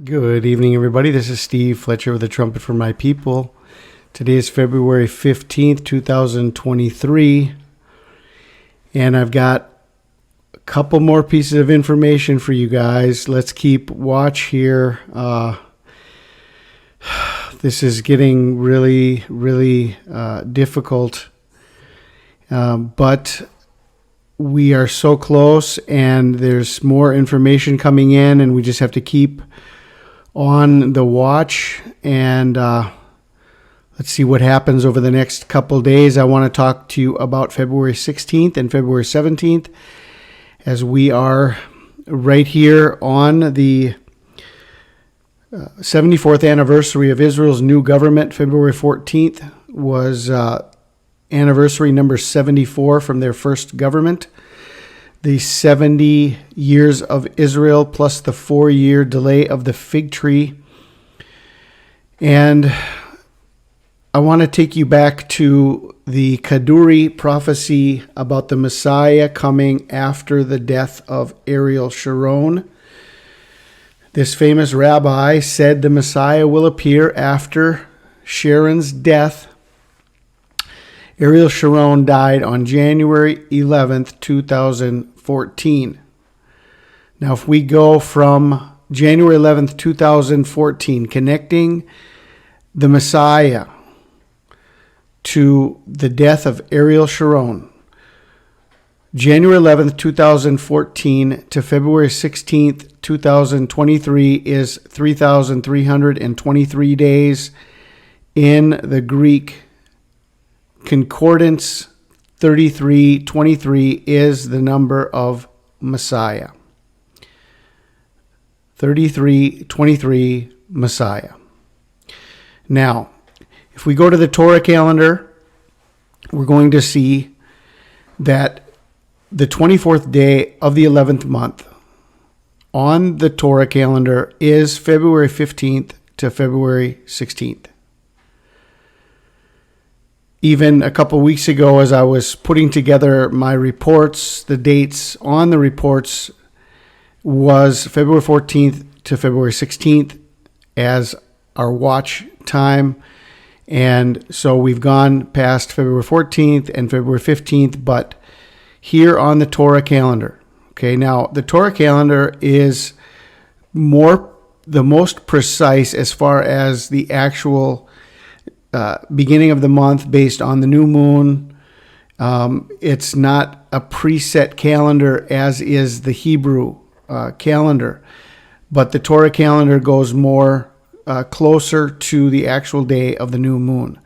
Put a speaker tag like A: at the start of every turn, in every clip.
A: Good evening, everybody. This is Steve Fletcher with the Trumpet for My People. Today is February 15th, 2023, and I've got a couple more pieces of information for you guys. Let's keep watch here. This is getting really difficult, but we are so close, and there's more information coming in, and we just have to keep on the watch, and let's see what happens over the next couple days. I want to talk to you about February 16th and February 17th, as we are right here on the 74th anniversary of Israel's new government. February 14th was anniversary number 74 from their first government. The 70 years of Israel plus the 4-year delay of the fig tree. And I want to take you back to the Kaduri prophecy about the Messiah coming after the death of Ariel Sharon. This famous rabbi said the Messiah will appear after Sharon's death. Ariel Sharon died on January 11th, 2014. Now, if we go from January 11th, 2014, connecting the Messiah to the death of Ariel Sharon, January 11th, 2014 to February 16th, 2023 is 3,323 days. In the Greek Concordance, 3323 is the number of Messiah. 3323 Messiah. Now, if we go to the Torah calendar, we're going to see that the 24th day of the 11th month on the Torah calendar is February 15th to February 16th. Even a couple weeks ago, as I was putting together my reports, the dates on the reports was February 14th to February 16th as our watch time. And so we've gone past February 14th and February 15th, but here on the Torah calendar. Okay, now the Torah calendar is the most precise as far as the actual beginning of the month based on the new moon. It's not a preset calendar as is the Hebrew calendar, but the Torah calendar goes more closer to the actual day of the new moon.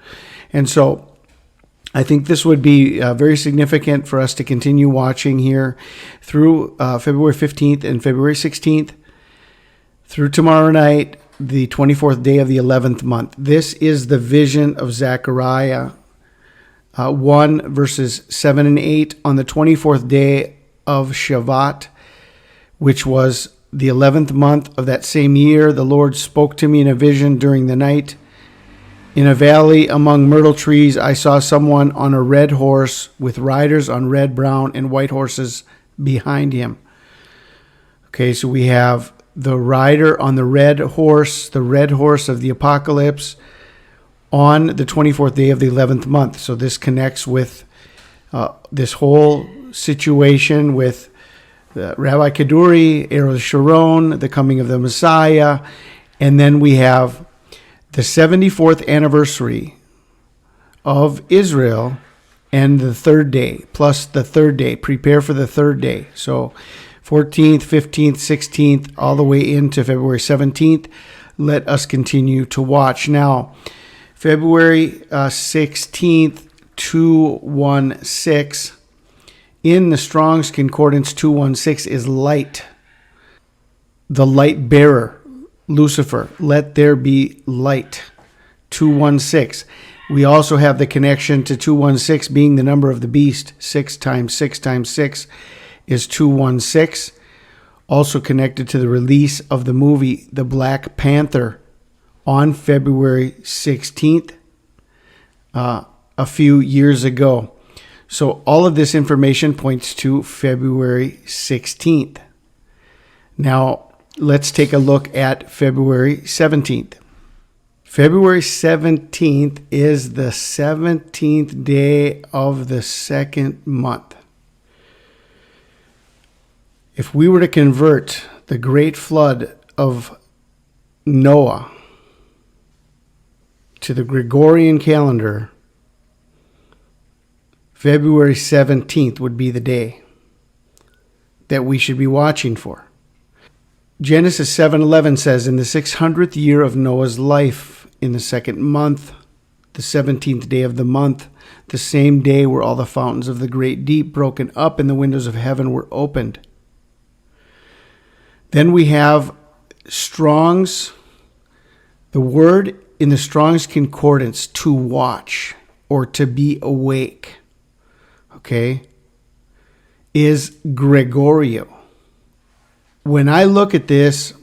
A: And so I think this would be very significant for us to continue watching here through February 15th and February 16th through tomorrow night, the 24th day of the 11th month. This is the vision of Zechariah 1 verses 7 and 8 on the 24th day of Shavat, which was the 11th month of that same year. The Lord spoke to me in a vision during the night. In a valley among myrtle trees, I saw someone on a red horse with riders on red, brown, and white horses behind him. Okay, so we have the rider on the red horse of the apocalypse on the 24th day of the 11th month. So this connects with this whole situation with Rabbi Kaduri, Ariel Sharon, the coming of the Messiah, and then we have the 74th anniversary of Israel and the third day, plus the third day. Prepare for the third day. So 14th, 15th, 16th, all the way into February 17th. Let us continue to watch. Now, February 16th, 216, in the Strong's Concordance, 216 is light. The light bearer, Lucifer, let there be light, 216. We also have the connection to 216 being the number of the beast. 6 times 6 times 6 is 216. Also connected to the release of the movie The Black Panther on February 16th, a few years ago. So all of this information points to February 16th. Now, let's take a look at February 17th. February 17th is the 17th day of the second month. If we were to convert the great flood of Noah to the Gregorian calendar, February 17th would be the day that we should be watching for. Genesis 7:11 says, in the 600th year of Noah's life, in the second month, the 17th day of the month, the same day were all the fountains of the great deep broken up and the windows of heaven were opened. Then we have Strong's, the word in the Strong's Concordance, to watch or to be awake, okay, is Gregorio. When I look at this,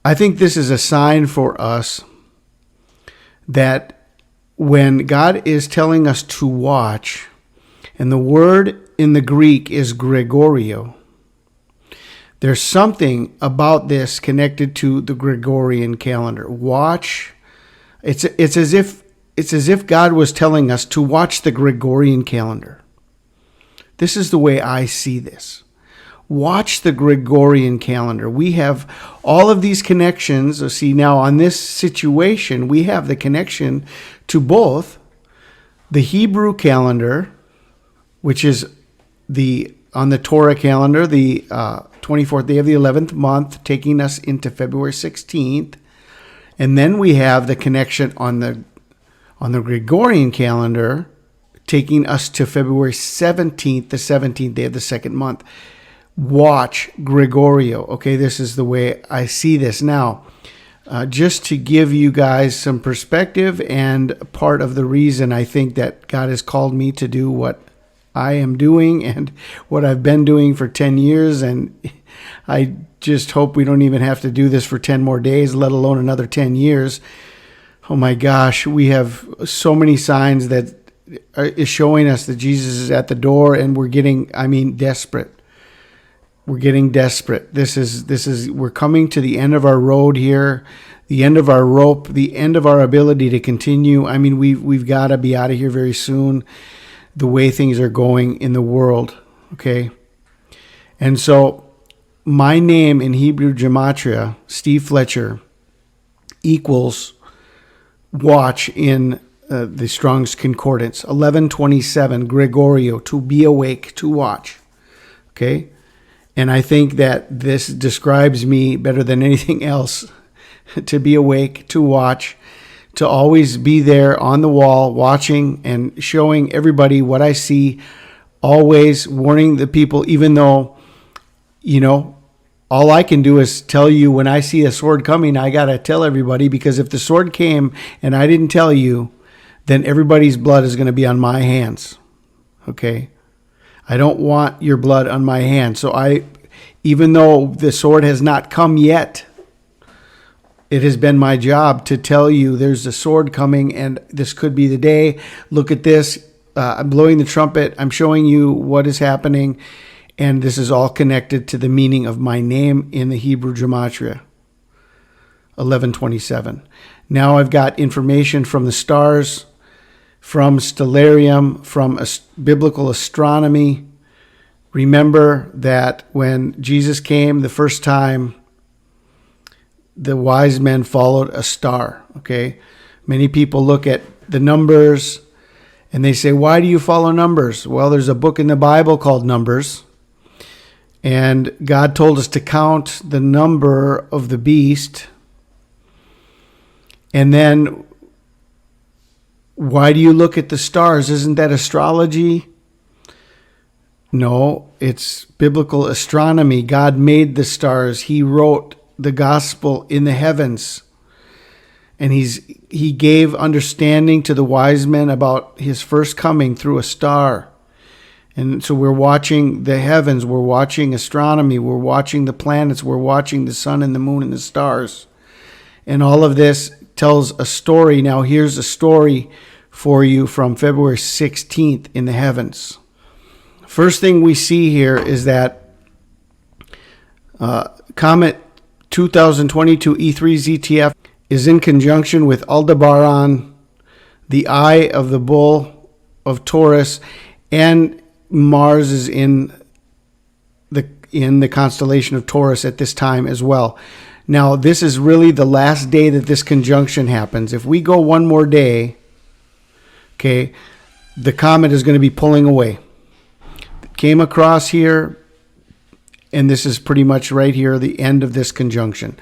A: I think this is a sign for us that when God is telling us to watch, and the word in the Greek is Gregorio, there's something about this connected to the Gregorian calendar. Watch. It's as if God was telling us to watch the Gregorian calendar. This is the way I see this. Watch the Gregorian calendar. We have all of these connections. See, now on this situation, we have the connection to both the Hebrew calendar, which is on the Torah calendar, the 24th day of the 11th month, taking us into February 16th. And then we have the connection on the Gregorian calendar, taking us to February 17th, the 17th day of the second month. Watch Gregorio. Okay, this is the way I see this. Now, just to give you guys some perspective, and part of the reason I think that God has called me to do what I am doing and what I've been doing for 10 years, and I just hope we don't even have to do this for 10 more days, let alone another 10 years. Oh my gosh, we have so many signs that is showing us that Jesus is at the door, and we're getting, desperate. We're getting desperate. We're coming to the end of our road here, the end of our rope, the end of our ability to continue. We've got to be out of here very soon, the way things are going in the world, okay? And so my name in Hebrew gematria, Steve Fletcher, equals watch in the Strong's Concordance, 1127, Gregorio, to be awake, to watch, okay? And I think that this describes me better than anything else, to be awake, to watch, to always be there on the wall, watching and showing everybody what I see, always warning the people, even though, all I can do is tell you when I see a sword coming, I got to tell everybody, because if the sword came and I didn't tell you, then everybody's blood is going to be on my hands, okay? I don't want your blood on my hands. So even though the sword has not come yet, it has been my job to tell you there's a sword coming and this could be the day. Look at this. I'm blowing the trumpet. I'm showing you what is happening. And this is all connected to the meaning of my name in the Hebrew gematria, 1127. Now I've got information from the stars, from stellarium, from biblical astronomy. Remember that when Jesus came the first time, the wise men followed a star, okay? Many people look at the numbers and they say, why do you follow numbers? Well, there's a book in the Bible called Numbers, and God told us to count the number of the beast. And then, why do you look at the stars? Isn't that astrology? No, it's biblical astronomy. God made the stars. He wrote the gospel in the heavens. And he gave understanding to the wise men about his first coming through a star. And so we're watching the heavens. We're watching astronomy. We're watching the planets. We're watching the sun and the moon and the stars. And all of this tells a story. Now here's a story for you from February 16th in the heavens. First thing we see here is that comet 2022 E3 ZTF is in conjunction with Aldebaran, the eye of the bull of Taurus, and Mars is in the constellation of Taurus at this time as well. Now, this is really the last day that this conjunction happens. If we go one more day, okay, the comet is going to be pulling away. It came across here, and this is pretty much right here, the end of this conjunction.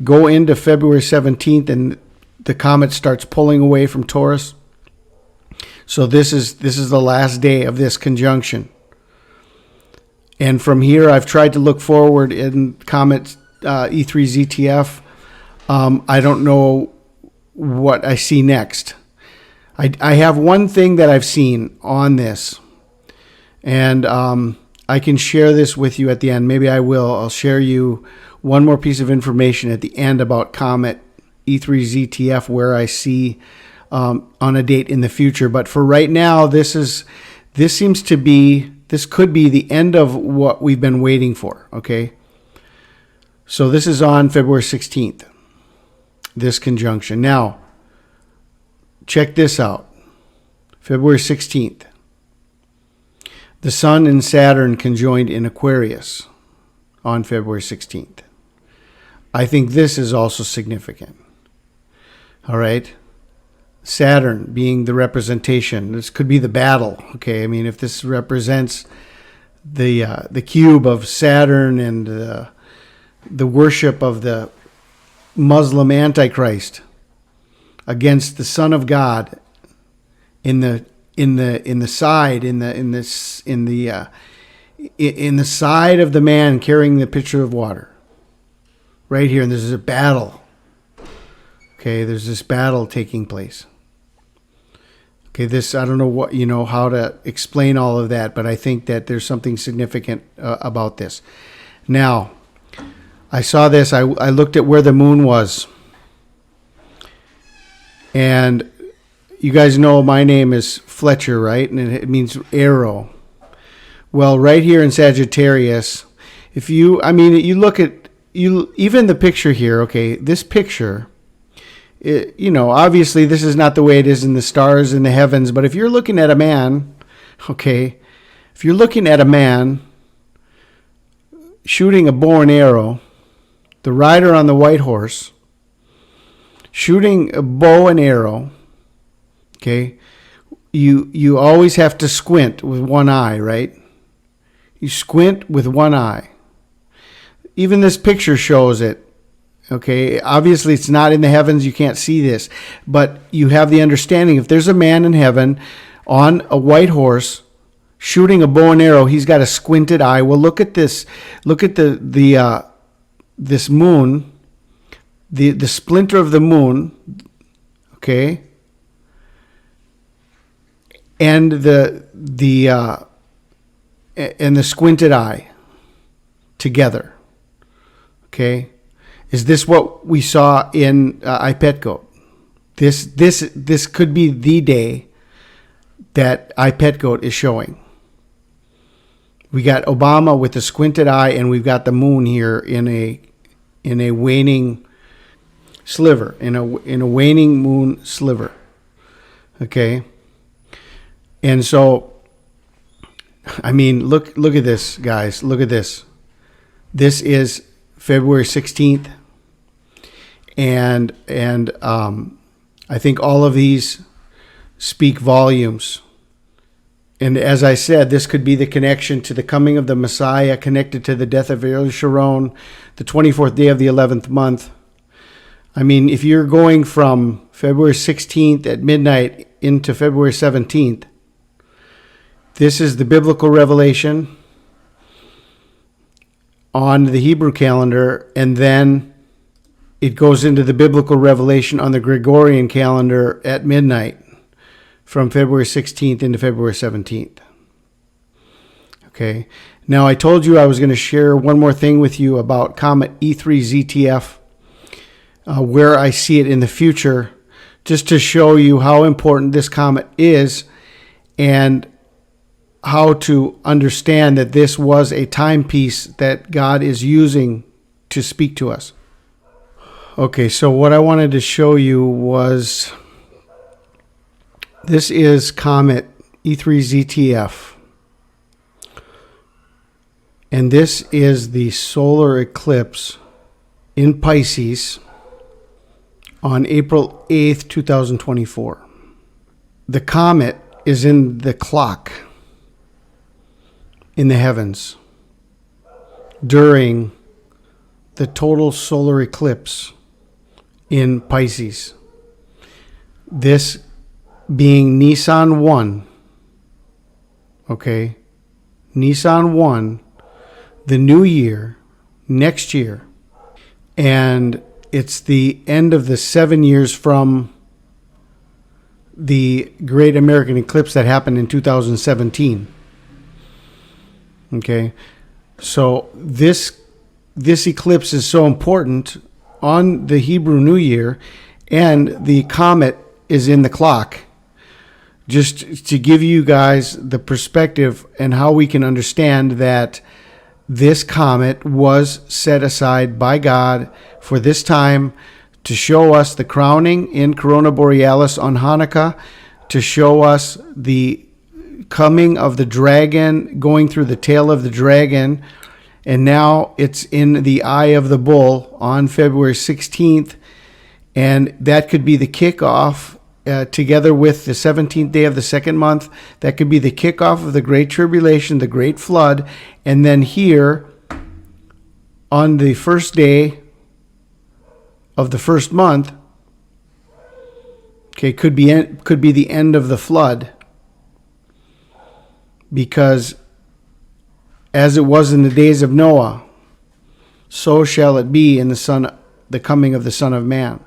A: Go into February 17th, and the comet starts pulling away from Taurus. So this is the last day of this conjunction. And from here, I've tried to look forward in comet E3 ZTF. I don't know what I see next. I have one thing that I've seen on this, and I can share this with you at the end. Maybe I will. I'll share you one more piece of information at the end about comet E3 ZTF, where I see on a date in the future. But for right now, this could be the end of what we've been waiting for. Okay. So this is on February 16th, this conjunction. Now, check this out. February 16th. The Sun and Saturn conjoined in Aquarius on February 16th. I think this is also significant. All right. Saturn being the representation. This could be the battle. Okay. I mean, if this represents the cube of Saturn and the worship of the Muslim Antichrist against the Son of God in the side of the man carrying the pitcher of water, right here, and there's a battle. Okay, there's this battle taking place. Okay, this, I don't know how to explain all of that, but I think that there's something significant about this. Now, I saw this. I looked at where the moon was. And you guys know my name is Fletcher, right? And it means arrow. Well, right here in Sagittarius, you look at, even the picture here, okay, this picture, obviously this is not the way it is in the stars in the heavens, but if you're looking at a man, okay, if you're looking at a man shooting a bow and arrow, the rider on the white horse, shooting a bow and arrow, okay, you always have to squint with one eye, right? You squint with one eye. Even this picture shows it, okay? Obviously, it's not in the heavens. You can't see this. But you have the understanding, if there's a man in heaven on a white horse shooting a bow and arrow, he's got a squinted eye. Well, look at this. Look at this moon, the splinter of the moon, okay, and the squinted eye together, okay. Is this what we saw in iPetGoat? This could be the day that iPetGoat is showing. We got Obama with the squinted eye, and we've got the moon here in a waning sliver, in a waning moon sliver. Okay? And so, I mean, look at this, guys. Look at this. This is February 16th. And I think all of these speak volumes. And as I said, this could be the connection to the coming of the Messiah, connected to the death of Ariel Sharon, the 24th day of the 11th month. I mean, if you're going from February 16th at midnight into February 17th, this is the biblical revelation on the Hebrew calendar, and then it goes into the biblical revelation on the Gregorian calendar at midnight, from February 16th into February 17th. Okay. Now, I told you I was going to share one more thing with you about comet E3 ZTF, where I see it in the future, just to show you how important this comet is and how to understand that this was a timepiece that God is using to speak to us. Okay, so what I wanted to show you was, this is comet E3ZTF. And this is the solar eclipse in Pisces on April 8th, 2024. The comet is in the clock in the heavens during the total solar eclipse in Pisces. This being Nisan 1, okay? Nisan 1, the new year, next year. And it's the end of the 7 years from the Great American Eclipse that happened in 2017. Okay? So this eclipse is so important on the Hebrew New Year, and the comet is in the clock. Just to give you guys the perspective and how we can understand that this comet was set aside by God for this time to show us the crowning in Corona Borealis on Hanukkah, to show us the coming of the dragon, going through the tail of the dragon, and now it's in the eye of the bull on February 16th, and that could be the kickoff, together with the 17th day of the second month. That could be the kickoff of the Great Tribulation, the Great Flood, and then here on the first day of the first month, okay, could be the end of the flood, because as it was in the days of Noah, so shall it be in the coming of the Son of Man.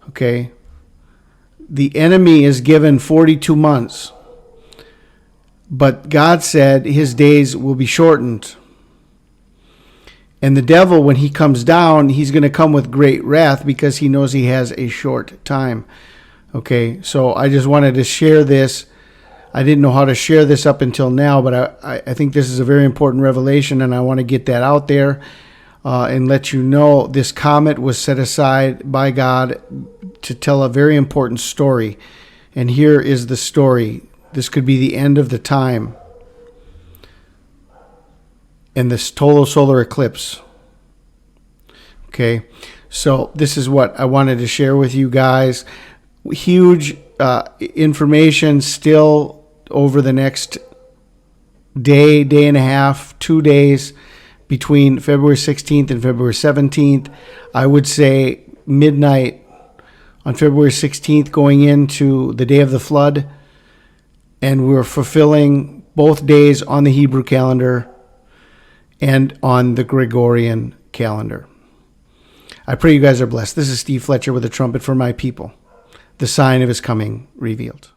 A: Okay? The enemy is given 42 months, but God said his days will be shortened. And the devil, when he comes down, he's going to come with great wrath because he knows he has a short time. Okay, so I just wanted to share this. I didn't know how to share this up until now, but I think this is a very important revelation, and I want to get that out there and let you know this comet was set aside by God to tell a very important story. And here is the story. This could be the end of the time and this total solar eclipse. Okay, so this is what I wanted to share with you guys. Huge information still over the next day and a half, 2 days between February 16th and February 17th. I would say midnight on February 16th going into the day of the flood. And we're fulfilling both days on the Hebrew calendar and on the Gregorian calendar. I pray you guys are blessed. This is Steve Fletcher with a trumpet for my people, the sign of his coming revealed.